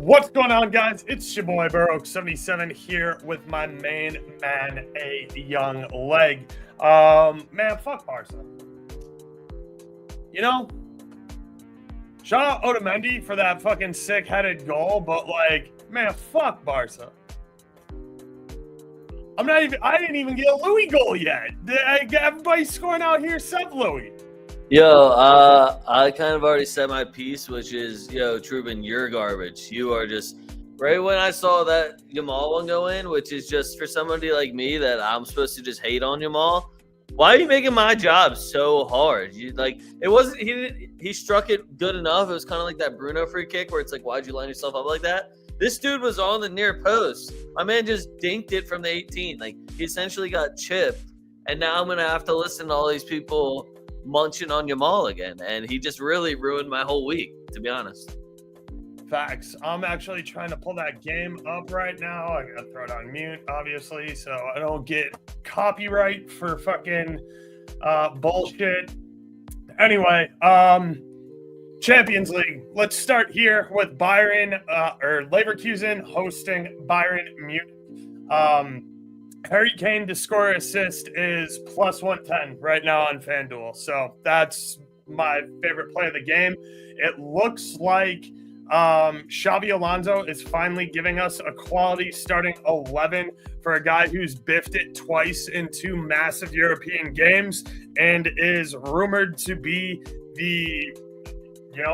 What's going on, guys? It's your boy Burrow77 here with my main man, a young leg. Man, fuck Barca. You know, shout out Otamendi for that fucking sick-headed goal, but like, man, fuck Barca. I didn't even get a Louis goal yet. Everybody's scoring out here except Louis. Yo, I kind of already said my piece, which is, Truben, you're garbage. You are just, right when I saw that Yamal one go in, which is just for somebody like me that I'm supposed to just hate on Yamal, why are you making my job so hard? He struck it good enough. It was kind of like that Bruno free kick where it's like, why'd you line yourself up like that? This dude was on the near post. My man just dinked it from the 18. Like, he essentially got chipped, and now I'm going to have to listen to all these people munching on Yamal again, and he just really ruined my whole week, to be honest. Facts. I'm actually trying to pull that game up right now. I gotta throw it on mute, obviously, so I don't get copyright for fucking bullshit. Anyway, Champions League. Let's start here with Bayern or Leverkusen hosting Bayern Munich. Harry Kane to score assist is plus 110 right now on FanDuel. So that's my favorite play of the game. It looks like Xabi Alonso is finally giving us a quality starting 11 for a guy who's biffed it twice in two massive European games and is rumored to be the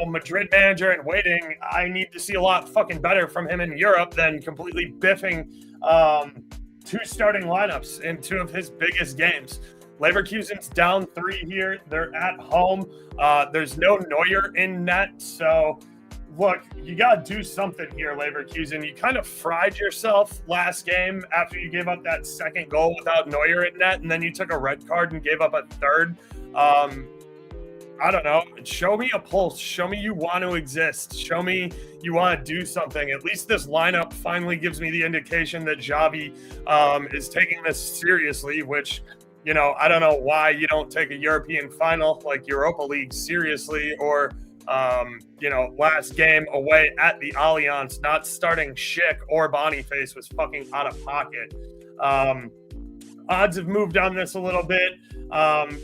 Madrid manager in waiting. I need to see a lot fucking better from him in Europe than completely biffing two starting lineups in two of his biggest games. Leverkusen's down 3 here. They're at home. There's no Neuer in net. So, look, you got to do something here, Leverkusen. You kind of fried yourself last game after you gave up that second goal without Neuer in net, and then you took a red card and gave up a third. I don't know. Show me a pulse. Show me you want to exist. Show me you want to do something. At least this lineup finally gives me the indication that Xabi is taking this seriously, which, I don't know why you don't take a European final like Europa League seriously, or, last game away at the Allianz, not starting Schick or Boniface was fucking out of pocket. Odds have moved on this a little bit.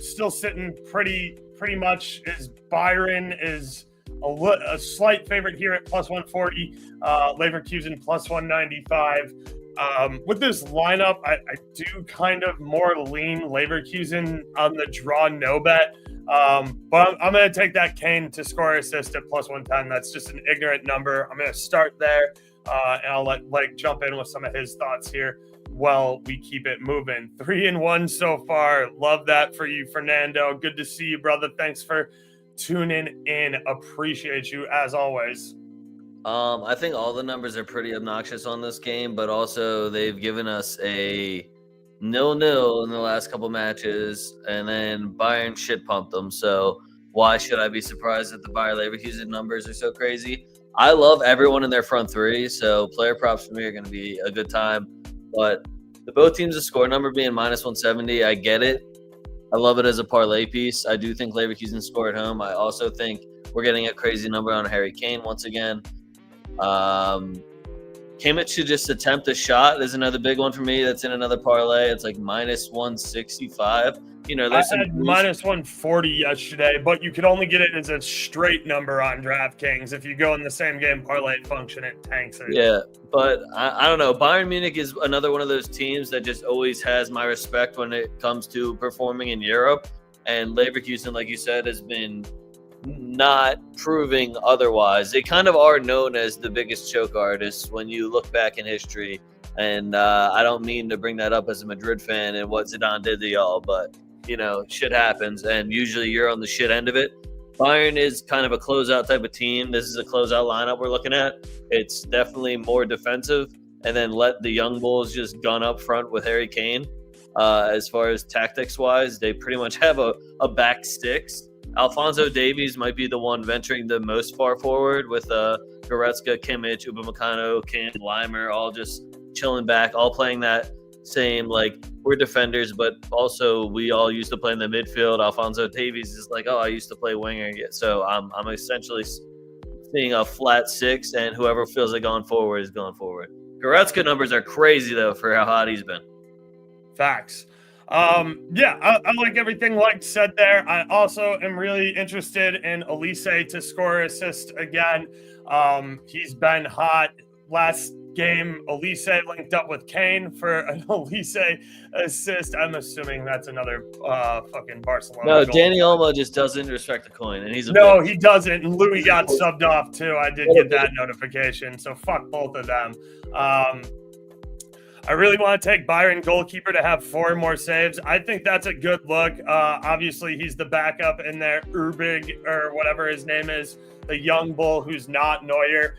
Still sitting pretty much is Bayern is a slight favorite here at plus 140, Leverkusen plus 195. With this lineup, I do kind of more lean Leverkusen on the draw no bet, but I'm going to take that Kane to score assist at plus 110. That's just an ignorant number. I'm going to start there, and I'll let Blake jump in with some of his thoughts here. Well, we keep it moving. 3-1 so far. Love that for you, Fernando. Good to see you, brother. Thanks for tuning in. Appreciate you as always. I think all the numbers are pretty obnoxious on this game, but also they've given us a 0-0 in the last couple matches, and then Bayern shit pumped them. So why should I be surprised that the Bayer Leverkusen numbers are so crazy? I love everyone in their front three, so player props for me are going to be a good time. But the both teams' score number being minus 170, I get it. I love it as a parlay piece. I do think Leverkusen score at home. I also think we're getting a crazy number on Harry Kane once again. Kimmich should just attempt a shot. There's another big one for me. That's in another parlay. It's like minus 165. I had minus 140 yesterday, but you could only get it as a straight number on DraftKings. If you go in the same game parlay function, it tanks it. Yeah, but I don't know. Bayern Munich is another one of those teams that just always has my respect when it comes to performing in Europe. And Leverkusen, like you said, has been not proving otherwise. They kind of are known as the biggest choke artists when you look back in history. And I don't mean to bring that up as a Madrid fan and what Zidane did to y'all, but shit happens, and usually you're on the shit end of it. Bayern is kind of a closeout type of team. This is a closeout lineup we're looking at. It's definitely more defensive, and then let the young bulls just gun up front with Harry Kane. As far as tactics-wise, they pretty much have a back six. Alphonso Davies might be the one venturing the most far forward with Goretzka, Kimmich, Upamecano, Kim, Leimer, all just chilling back, all playing that same, like, we're defenders, but also we all used to play in the midfield. Alphonso Davies is like, I used to play winger. So I'm essentially seeing a flat 6, and whoever feels like going forward is going forward. Goretzka numbers are crazy, though, for how hot he's been. Facts. Yeah, I like everything like said there. I also am really interested in Elise to score assist again. He's been hot. Last game, Elise linked up with Kane for an Elise assist. I'm assuming that's another fucking Barcelona No, goal. Danny Olmo just doesn't respect the coin, and he's a No, bitch. he doesn't. And Louis got subbed off too. I did get that notification. So fuck both of them. I really want to take Byron goalkeeper to have 4 more saves. I think that's a good look. Obviously, he's the backup in there. Urbig, or whatever his name is, the young bull who's not Neuer.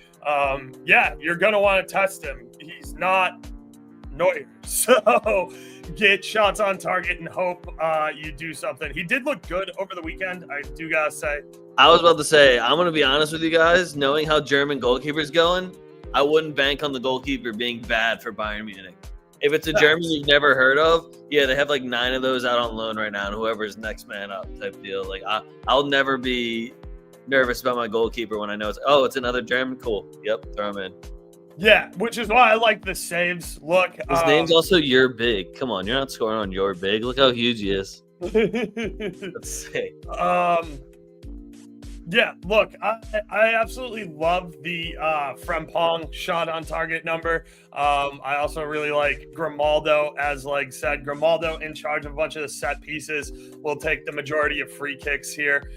Yeah, you're going to want to test him. He's not Neuer. So get shots on target and hope you do something. He did look good over the weekend, I do got to say. I was about to say, I'm going to be honest with you guys. Knowing how German goalkeeper's going, I wouldn't bank on the goalkeeper being bad for Bayern Munich. If it's a German you've never heard of, yeah, they have like 9 of those out on loan right now, and whoever's next man up type deal. Like I'll never be nervous about my goalkeeper when I know it's another German. Cool. Yep, throw him in. Yeah, which is why I like the saves. Look, his name's also Your Big. Come on, you're not scoring on Your Big. Look how huge he is. Let's see. Yeah, look, I absolutely love the Frimpong shot on target number. I also really like Grimaldo, as like said. Grimaldo in charge of a bunch of the set pieces will take the majority of free kicks here.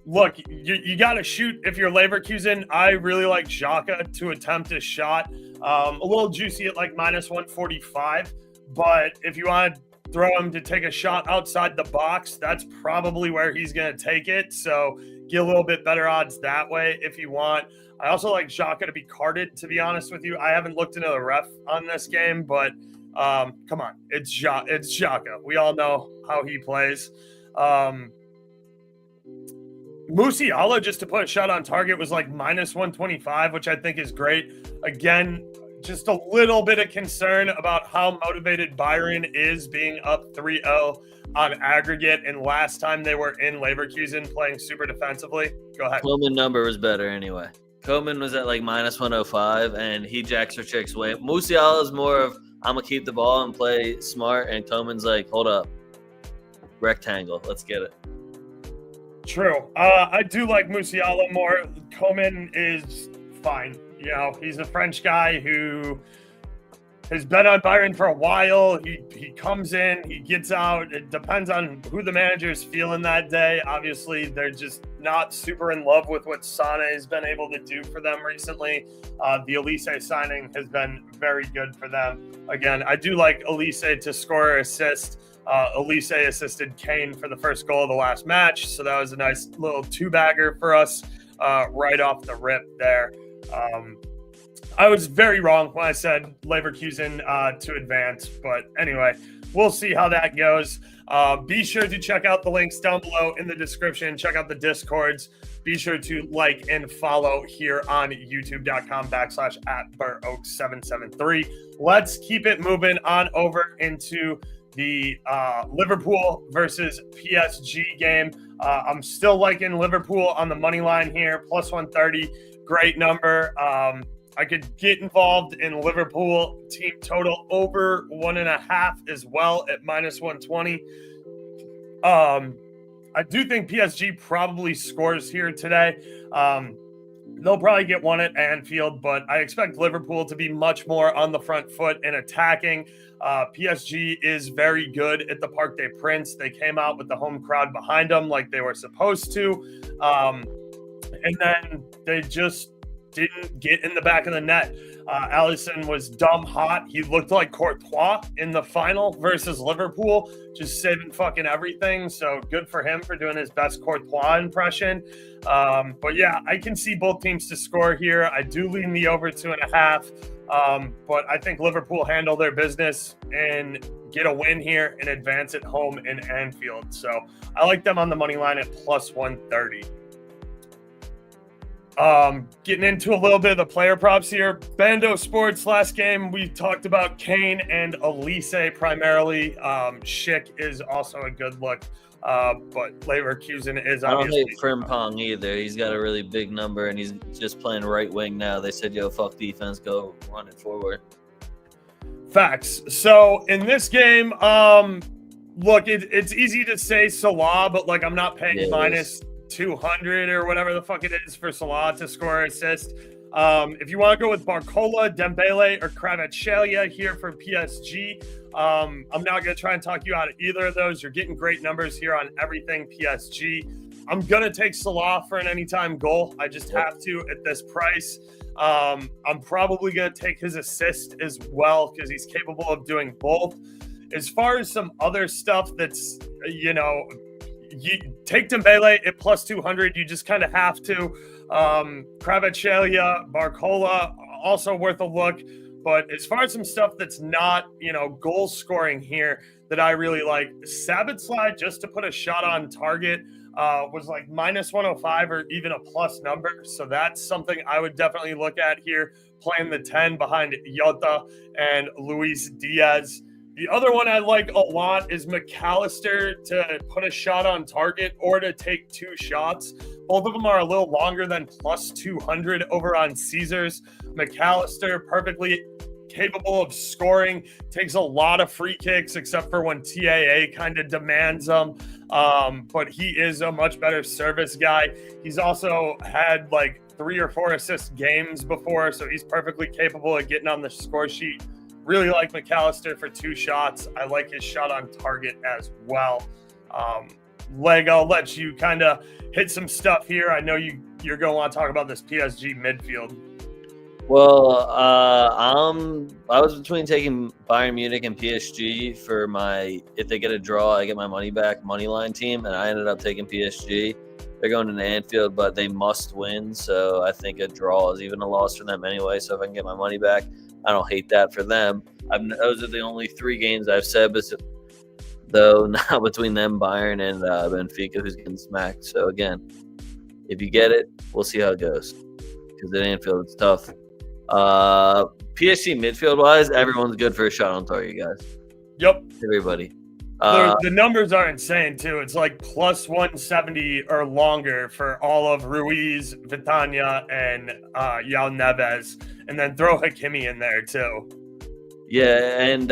Look, you got to shoot if you're Leverkusen. I really like Xhaka to attempt a shot. A little juicy at like -145, but if you want to throw him to take a shot outside the box, that's probably where he's going to take it. So get a little bit better odds that way if you want. I also like Xhaka to be carded, to be honest with you. I haven't looked into the ref on this game, but come on, it's Xhaka. We all know how he plays. Musiala, just to put a shot on target, was like -125, which I think is great. Again, just a little bit of concern about how motivated Bayern is being up 3-0 on aggregate. And last time they were in Leverkusen playing super defensively. Go ahead. Koeman number was better anyway. Koeman was at like -105, and he jacks for chicks way. Musiala is more of, I'm going to keep the ball and play smart. And Koeman's like, hold up. Rectangle. Let's get it. True. I do like Musiala more. Koeman is fine. You know, he's a French guy who has been on Bayern for a while. He comes in, he gets out. It depends on who the manager is feeling that day. Obviously, they're just not super in love with what Sane has been able to do for them recently. The Elise signing has been very good for them. Again, I do like Elise to score or assist. Elise assisted Kane for the first goal of the last match, so that was a nice little 2-bagger for us right off the rip there. I was very wrong when I said Leverkusen to advance, but anyway, we'll see how that goes. Be sure to check out the links down below in the description. Check out the Discords. Be sure to like and follow here on youtube.com/@BurOaks773. Let's keep it moving on over into the Liverpool versus PSG game. I'm still liking Liverpool on the money line here, +130. Great number. I could get involved in Liverpool team total over 1.5 as well at -120. I do think PSG probably scores here today. They'll probably get one at Anfield, but I expect Liverpool to be much more on the front foot and attacking. PSG is very good at the Parc des Princes. They came out with the home crowd behind them like they were supposed to. And then they just didn't get in the back of the net. Alisson was dumb hot. He looked like Courtois in the final versus Liverpool, just saving fucking everything. So good for him for doing his best Courtois impression. But yeah, I can see both teams to score here. I do lean the over 2.5. But I think Liverpool handle their business and get a win here and advance at home in Anfield. So I like them on the money line at +130. Getting into a little bit of the player props here. Bando Sports last game, we talked about Kane and Elise primarily. Schick is also a good look, but Leverkusen is I don't obviously. hate Frimpong either. He's got a really big number, and he's just playing right wing now. They said, yo, fuck defense, go run it forward. Facts. So in this game, look, it's easy to say Salah, but like I'm not paying minus 200 or whatever the fuck it is for Salah to score or assist. If you want to go with Barcola, Dembele, or Kvaratskhelia here for PSG, I'm not going to try and talk you out of either of those. You're getting great numbers here on everything PSG. I'm going to take Salah for an anytime goal. I just have to at this price. I'm probably going to take his assist as well because he's capable of doing both. As far as some other stuff that's, you take Dembele at plus 200. You just kind of have to. Kvaratskhelia, Barcola, also worth a look. But as far as some stuff that's not, goal scoring here that I really like, Sabitslide, just to put a shot on target, was like minus 105 or even a plus number. So that's something I would definitely look at here, playing the 10 behind Jota and Luis Diaz. The other one I like a lot is McAllister to put a shot on target or to take 2 shots. Both of them are a little longer than plus 200 over on Caesars. McAllister perfectly capable of scoring, takes a lot of free kicks except for when TAA kind of demands them. But he is a much better service guy. He's also had like 3 or 4 assist games before, so he's perfectly capable of getting on the score sheet. Really like McAllister for 2 shots. I like his shot on target as well. Leg, I'll let you kind of hit some stuff here. I know you're going to want to talk about this PSG midfield. Well, I was between taking Bayern Munich and PSG for my, if they get a draw, I get my money back money line team, and I ended up taking PSG. They're going to Anfield, but they must win, so I think a draw is even a loss for them anyway. So if I can get my money back, I don't hate that for them. Those are the only 3 games I've said, but though now between them, Bayern, and Benfica, who's getting smacked. So again, if you get it, we'll see how it goes. Because at Anfield, it's tough. PSG midfield-wise, everyone's good for a shot on target, guys. Yep. Everybody. The numbers are insane, too. It's like plus 170 or longer for all of Ruiz, Vitania, and Yao Neves. And then throw Hakimi in there, too. Yeah, and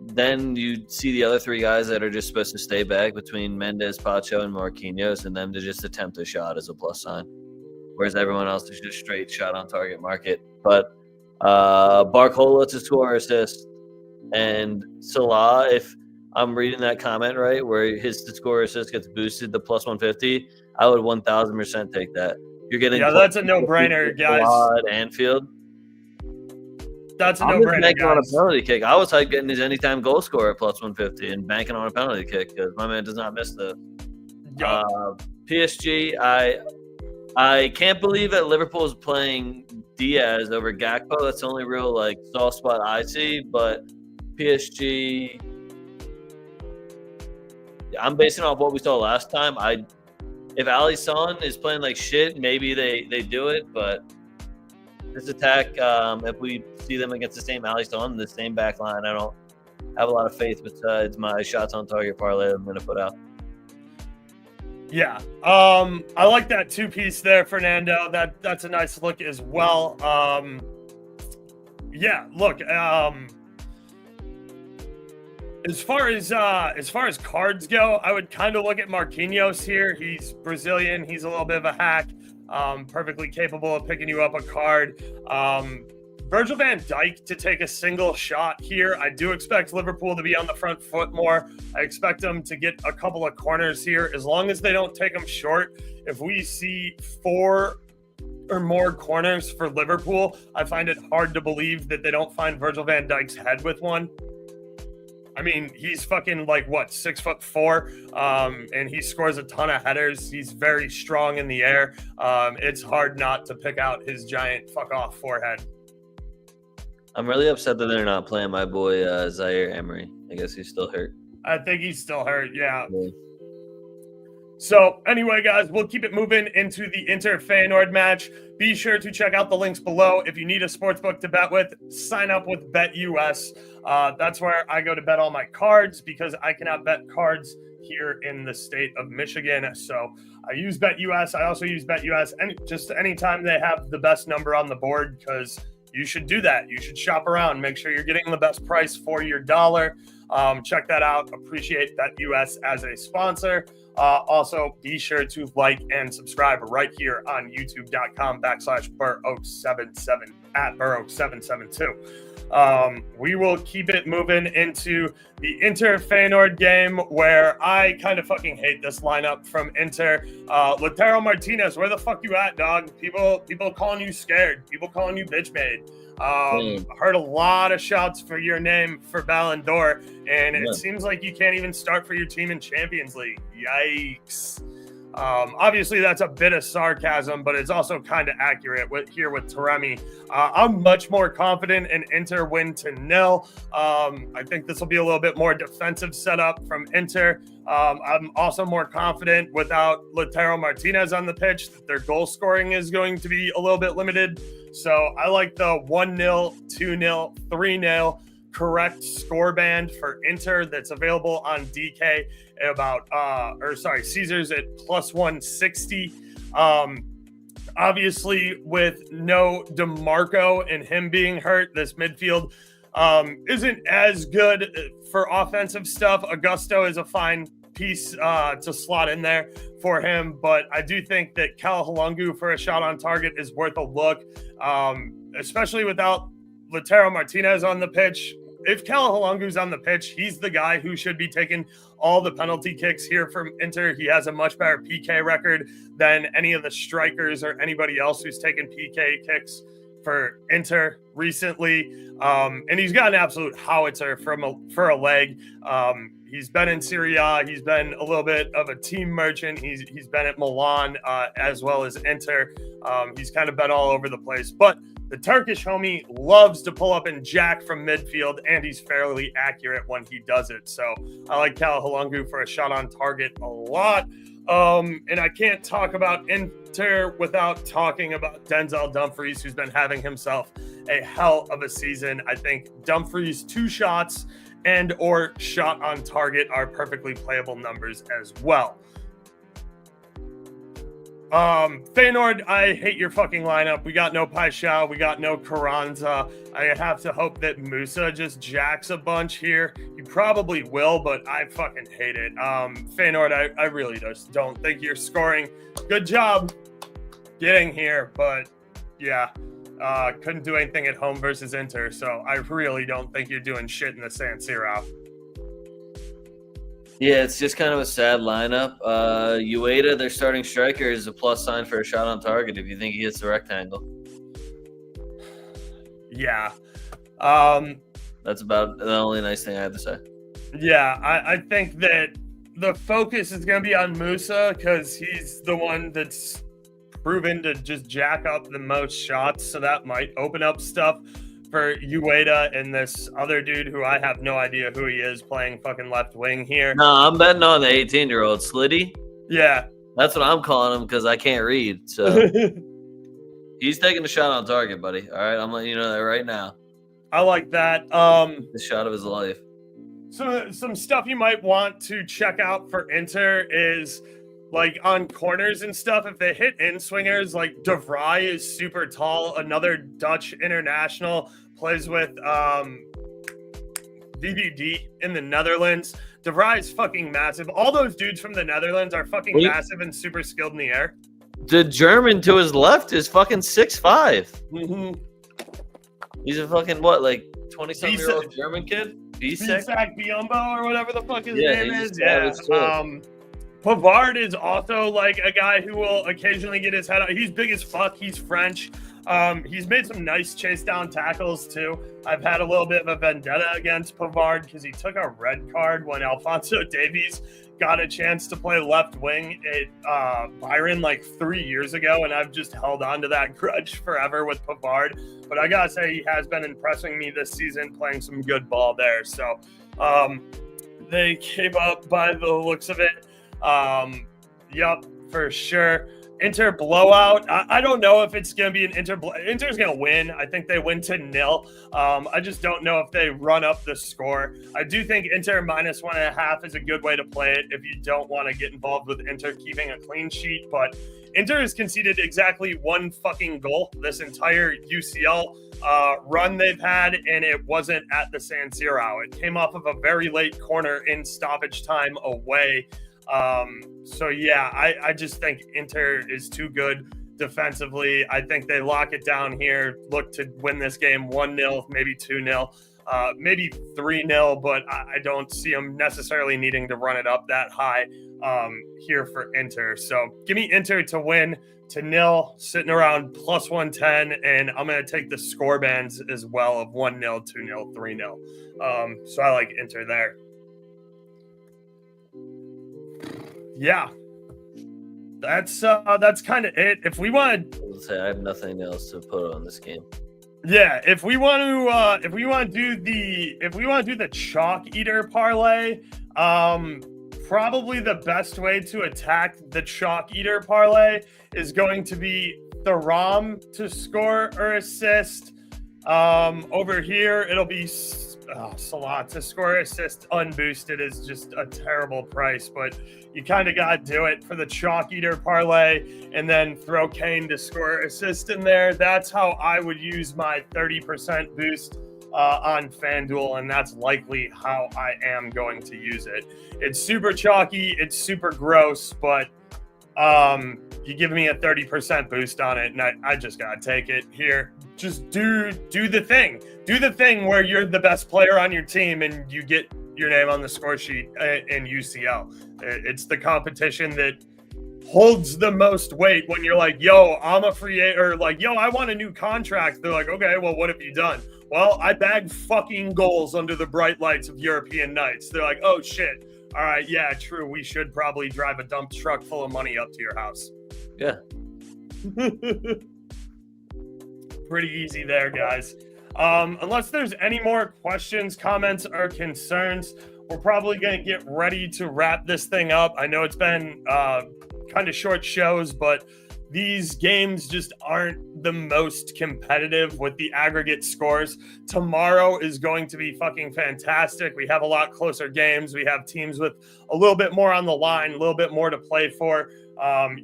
then you see the other 3 guys that are just supposed to stay back between Mendes, Pacho, and Marquinhos, and them to just attempt a shot as a plus sign. Whereas everyone else is just straight shot on target market. But Barcola to score assist, and Salah, if I'm reading that comment right, where his score assist gets boosted to plus 150, I would 1,000% take that. You're getting that's a no-brainer, guys. At Anfield. That's a no-brainer, banking on a penalty kick. I was like getting his anytime goal scorer at plus 150 and banking on a penalty kick because my man does not miss the PSG. I can't believe that Liverpool is playing Diaz over Gakpo. That's the only real soft spot I see. But PSG, I'm basing off what we saw last time. If Alisson is playing like shit, maybe they do it. But this attack, if we see them against the same Alisson, the same back line, I don't have a lot of faith besides my shots on target parlay I'm going to put out. Yeah, I like that 2-piece there, Fernando. That's a nice look as well. Yeah, look, as far as cards go, I would kind of look at Marquinhos here. He's Brazilian. He's a little bit of a hack. Perfectly capable of picking you up a card. Virgil van Dijk to take a single shot here. I do expect Liverpool to be on the front foot more. I expect them to get a couple of corners here, as long as they don't take them short. If we see 4 or more corners for Liverpool, I find it hard to believe that they don't find Virgil van Dijk's head with one. I mean, he's fucking 6'4", and he scores a ton of headers. He's very strong in the air. It's hard not to pick out his giant fuck off forehead. I'm really upset that they're not playing my boy Zaire Emery. I guess he's still hurt. I think he's still hurt, yeah. So anyway, guys, we'll keep it moving into the Inter Feyenoord match. Be sure to check out the links below. If you need a sportsbook to bet with, sign up with BetUS. That's where I go to bet all my cards because I cannot bet cards here in the state of Michigan. So I use BetUS. I also use BetUS just anytime they have the best number on the board, because you should do that. You should shop around. Make sure you're getting the best price for your dollar. Check that out. Appreciate BetUS as a sponsor. Also, be sure to like and subscribe right here on youtube.com/Burrow77 at Burrow772. We will keep it moving into the Inter Feyenoord game, where I kind of fucking hate this lineup from Inter. Lautaro Martinez, where the fuck you at, dog? People calling you scared. People calling you bitch made. Heard a lot of shots for your name for Ballon d'Or, and it seems like you can't even start for your team in Champions League. Yikes. Obviously, that's a bit of sarcasm, but it's also kind of accurate with Taremi. I'm much more confident in Inter win to 0. I think this will be a little bit more defensive setup from Inter. I'm also more confident without Lautaro Martinez on the pitch that their goal scoring is going to be a little bit limited. So I like the 1-0, 2-0, 3-0 correct score band for Inter that's available on DK at Caesars at +160. Obviously, with no DeMarco and him being hurt, this midfield isn't as good for offensive stuff. Augusto is a fine piece to slot in there for him, but I do think that Calhanoglu for a shot on target is worth a look, especially without Lautaro Martinez on the pitch. If Calhanoglu's on the pitch, he's the guy who should be taking all the penalty kicks here from Inter. He has a much better PK record than any of the strikers or anybody else who's taken PK kicks for Inter recently. And he's got an absolute howitzer for a leg. He's been in Serie A. He's been a little bit of a team merchant. He's been at Milan as well as Inter. He's kind of been all over the place. But the Turkish homie loves to pull up and jack from midfield, and he's fairly accurate when he does it. So I like Calhanoglu for a shot on target a lot. And I can't talk about Inter without talking about Denzel Dumfries, who's been having himself a hell of a season. I think Dumfries' 2 shots and or shot on target are perfectly playable numbers as well. Feyenoord, I hate your fucking lineup. We got no Paixão. We got no Carranza. I have to hope that Musa just jacks a bunch here. He probably will, but I fucking hate it. Feyenoord, I really just don't think you're scoring. Good job getting here, but yeah, couldn't do anything at home versus Inter, so I really don't think you're doing shit in the San Siro. Yeah, it's just kind of a sad lineup. Ueda, their starting striker, is a plus sign for a shot on target if you think he hits the rectangle. Yeah. That's about the only nice thing I have to say. Yeah, I think that the focus is going to be on Musa because he's the one that's proven to just jack up the most shots, so that might open up stuff for Ueda and this other dude who I have no idea who he is playing fucking left wing here. No, I'm betting on the 18-year-old Slitty. Yeah. That's what I'm calling him because I can't read. So he's taking a shot on target, buddy. All right, I'm letting you know that right now. I like that. The shot of his life. So some stuff you might want to check out for Inter is like on corners and stuff. If they hit in swingers, like De Vrij is super tall. Another Dutch international plays with VVD in the Netherlands. De Vrij is fucking massive. All those dudes from the Netherlands are fucking massive and super skilled in the air. The German to his left is fucking 6'5". Mm-hmm. He's a fucking, what, like 20-something-year-old German kid? Isak Biombo or whatever the fuck his name is. Yeah. Pavard is also like a guy who will occasionally get his head out. He's big as fuck. He's French. He's made some nice chase down tackles too. I've had a little bit of a vendetta against Pavard because he took a red card when Alphonso Davies got a chance to play left wing at Byron like 3 years ago, and I've just held on to that grudge forever with Pavard. But I gotta say, he has been impressing me this season, playing some good ball there. So they came up by the looks of it. Yup, for sure. Inter blowout. I don't know if it's going to be an Inter's going to win. I think they win 2-0. I just don't know if they run up the score. I do think Inter -1.5 is a good way to play it if you don't want to get involved with Inter keeping a clean sheet. But Inter has conceded exactly one fucking goal this entire UCL run they've had, and it wasn't at the San Siro. It came off of a very late corner in stoppage time away. So yeah, I just think Inter is too good defensively. I think they lock it down here, look to win this game 1-0, maybe 2-0, maybe 3-0, but I don't see them necessarily needing to run it up that high here for Inter. So give me Inter to win 2-0, sitting around +110, and I'm going to take the score bands as well of 1-0, 2-0, 3-0. So I like Inter there. Yeah, that's kind of it. If we want to say, I have nothing else to put on this game. Yeah, if we want to do the chalk eater parlay, probably the best way to attack the chalk eater parlay is going to be Thuram to score or assist. Over here, it'll be Salah to score or assist unboosted is just a terrible price, but you kind of got to do it for the chalk eater parlay and then throw Kane to score or assist in there. That's how I would use my 30% boost on FanDuel, and that's likely how I am going to use it. It's super chalky, it's super gross, but you give me a 30% boost on it, and I just gotta take it here. Just do the thing. Do the thing where you're the best player on your team and you get your name on the score sheet in UCL. It's the competition that holds the most weight when you're like, yo, I'm a free agent, or like, yo, I want a new contract. They're like, okay, well, what have you done? Well, I bagged fucking goals under the bright lights of European nights. They're like, oh shit. All right, yeah, true. We should probably drive a dump truck full of money up to your house. Yeah. Pretty easy there, guys. Unless there's any more questions, comments, or concerns, we're probably going to get ready to wrap this thing up. I know it's been kind of short shows, but these games just aren't the most competitive with the aggregate scores. Tomorrow is going to be fucking fantastic. We have a lot closer games. We have teams with a little bit more on the line, a little bit more to play for.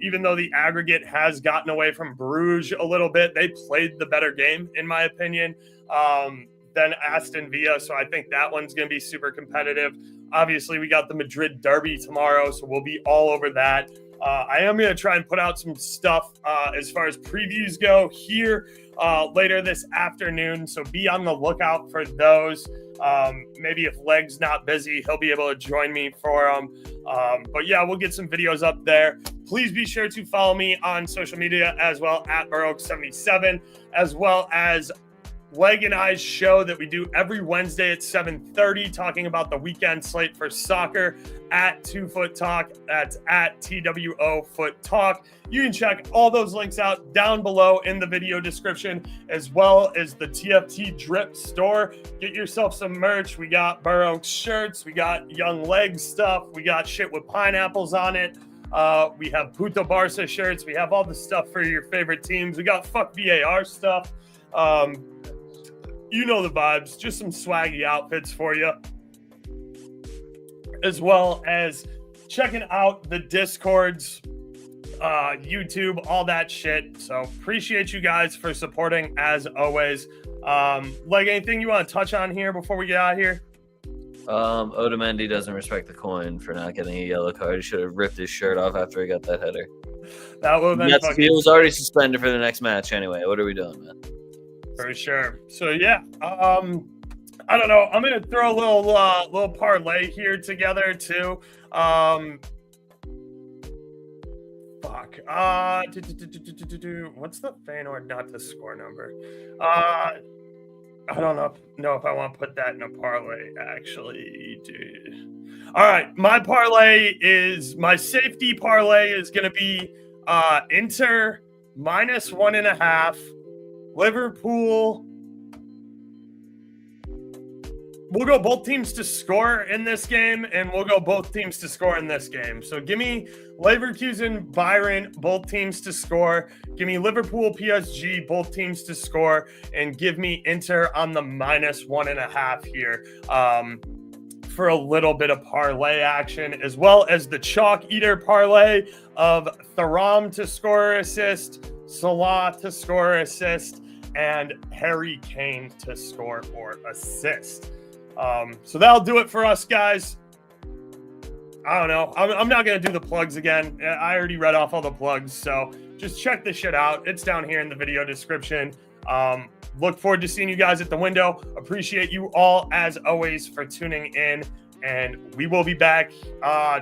Even though the aggregate has gotten away from Bruges a little bit, they played the better game, in my opinion, than Aston Villa. So I think that one's going to be super competitive. Obviously, we got the Madrid derby tomorrow, so we'll be all over that. I am going to try and put out some stuff as far as previews go here later this afternoon. So be on the lookout for those. Maybe if Leg's not busy, he'll be able to join me for them. But yeah, we'll get some videos up there. Please be sure to follow me on social media as well at Burrow77, as well as Leg and I's show that we do every Wednesday at 7:30, talking about the weekend slate for soccer at TwoFootTalk. That's at TWOFootTalk. You can check all those links out down below in the video description, as well as the TFT Drip store. Get yourself some merch. We got Burrow shirts. We got Young Leg stuff. We got shit with pineapples on it. We have Puto Barca shirts. We have all the stuff for your favorite teams. We got Fuck VAR stuff. You know the vibes, just some swaggy outfits for you, as well as checking out the Discords, YouTube, all that shit. So appreciate you guys for supporting as always. Like, anything you want to touch on here before we get out of here? Otamendi doesn't respect the coin for not getting a yellow card. He should have ripped his shirt off after he got that header. That would have been fucking... He was already suspended for the next match anyway. What are we doing, man? For sure. So yeah, I don't know. I'm gonna throw a little parlay here together too. Fuck. What's the Feyenoord not to score number? I don't know if I want to put that in a parlay. Actually, dude. All right, my safety parlay is gonna be Inter -1.5. Liverpool we'll go both teams to score in this game, and we'll go both teams to score in this game. So give me Leverkusen, Bayern, both teams to score. Give me Liverpool, PSG, both teams to score, and give me Inter on the -1.5 here. For a little bit of parlay action, as well as the chalk eater parlay of Thuram to score assist, Salah to score assist, and Harry Kane to score or assist. So that'll do it for us, guys. I don't know. I'm not going to do the plugs again. I already read off all the plugs, so just check this shit out. It's down here in the video description. Look forward to seeing you guys at the window. Appreciate you all, as always, for tuning in. And we will be back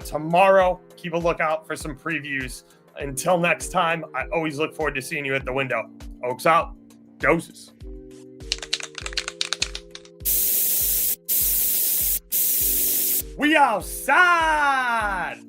tomorrow. Keep a lookout for some previews. Until next time, I always look forward to seeing you at the window. Oaks out. Doses. We outside.